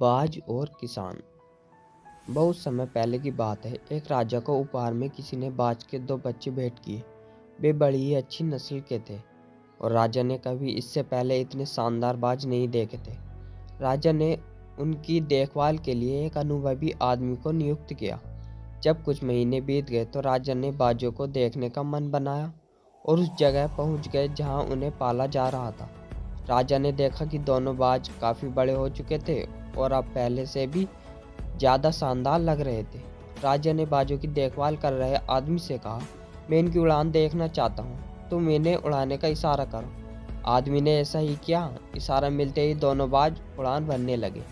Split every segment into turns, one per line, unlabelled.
बाज और किसान। बहुत समय पहले की बात है। एक राजा को उपहार में किसी ने बाज के 2 बच्चे भेंट किए। वे बड़ी ही अच्छी नस्ल के थे और राजा ने कभी इससे पहले इतने शानदार बाज नहीं देखे थे। राजा ने उनकी देखभाल के लिए एक अनुभवी आदमी को नियुक्त किया। जब कुछ महीने बीत गए तो राजा ने बाजों को देखने का मन बनाया और उस जगह पहुंच गए जहां उन्हें पाला जा रहा था। राजा ने देखा कि दोनों बाज काफ़ी बड़े हो चुके थे और अब पहले से भी ज़्यादा शानदार लग रहे थे। राजा ने बाजों की देखभाल कर रहे आदमी से कहा, मैं इनकी उड़ान देखना चाहता हूँ, तुम इन्हें उड़ाने का इशारा करो। आदमी ने ऐसा ही किया। इशारा मिलते ही दोनों बाज उड़ान भरने लगे।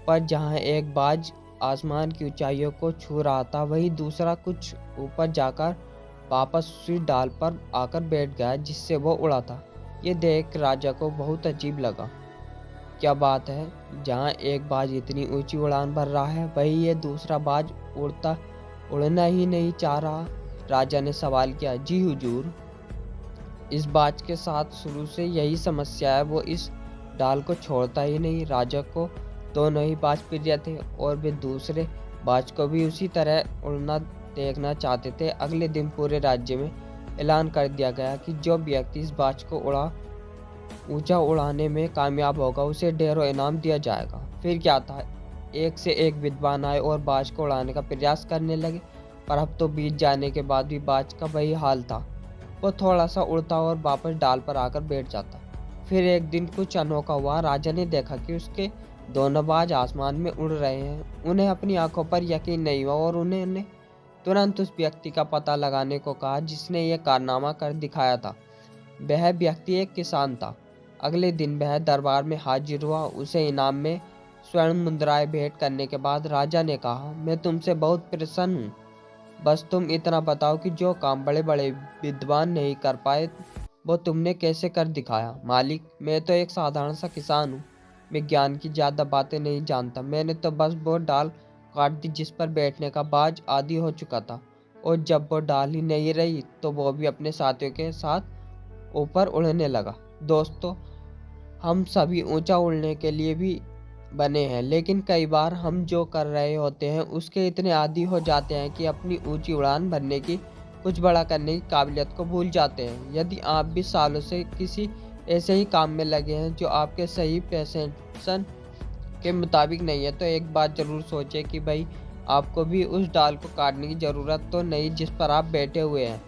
पर जहाँ एक बाज आसमान की ऊंचाइयों को छू रहा था, वहीं दूसरा कुछ ऊपर जाकर वापस उसी डाल पर आकर बैठ गया जिससे वो उड़ा था। ये देख राजा को बहुत अजीब लगा। क्या बात है, जहाँ एक बाज इतनी ऊंची उड़ान भर रहा है, वहीं ये दूसरा बाज उड़ना ही नहीं चाह रहा। राजा ने सवाल किया, जी हुजूर, इस बाज के साथ शुरू से यही समस्या है, वो इस डाल को छोड़ता ही नहीं। राजा को दोनों ही बाज प्रिय थे और वे दूसरे बाज को भी उसी तरह उड़ना देखना चाहते थे। अगले दिन पूरे राज्य में ऐलान कर दिया गया कि जो व्यक्ति इस बाज को ऊंचा उड़ाने में कामयाब होगा उसे ढेरों इनाम दिया जाएगा। फिर क्या था, एक से एक विद्वान आए और बाज को उड़ाने का प्रयास करने लगे, पर अब तो बीत जाने के बाद भी बाज का वही हाल था। वो थोड़ा सा उड़ता और वापस डाल पर आकर बैठ जाता। फिर एक दिन कुछ अनोखा हुआ। राजा ने देखा कि उसके दोनों बाज आसमान में उड़ रहे हैं। उन्हें अपनी आंखों पर यकीन नहीं हुआ और उन्होंने तुरंत उस व्यक्ति का पता लगाने को कहा जिसने यह कारनामा कर दिखाया था। वह व्यक्ति एक किसान था। अगले दिन वह दरबार में हाजिर हुआ। उसे इनाम में स्वर्ण मुद्राएं भेंट करने के बाद राजा ने कहा, मैं तुमसे बहुत प्रसन्न हूँ। बस तुम इतना बताओ कि जो काम बड़े बड़े विद्वान नहीं कर पाए वो तुमने कैसे कर दिखाया। मालिक, मैं तो एक साधारण सा किसान हूँ। मैं ज्ञान की ज़्यादा बातें नहीं जानता। मैंने तो बस वो डाल काट दी जिस पर बैठने का बाज आदी हो चुका था, और जब वो डाल ही नहीं रही तो वो भी अपने साथियों के साथ ऊपर उड़ने लगा। दोस्तों, हम सभी ऊंचा उड़ने के लिए भी बने हैं, लेकिन कई बार हम जो कर रहे होते हैं उसके इतने आदी हो जाते हैं कि अपनी ऊंची उड़ान भरने की, कुछ बड़ा करने की काबिलियत को भूल जाते हैं। यदि आप भी सालों से किसी ऐसे ही काम में लगे हैं जो आपके सही पैशन के मुताबिक नहीं है, तो एक बात ज़रूर सोचें कि भाई आपको भी उस डाल को काटने की ज़रूरत तो नहीं जिस पर आप बैठे हुए हैं।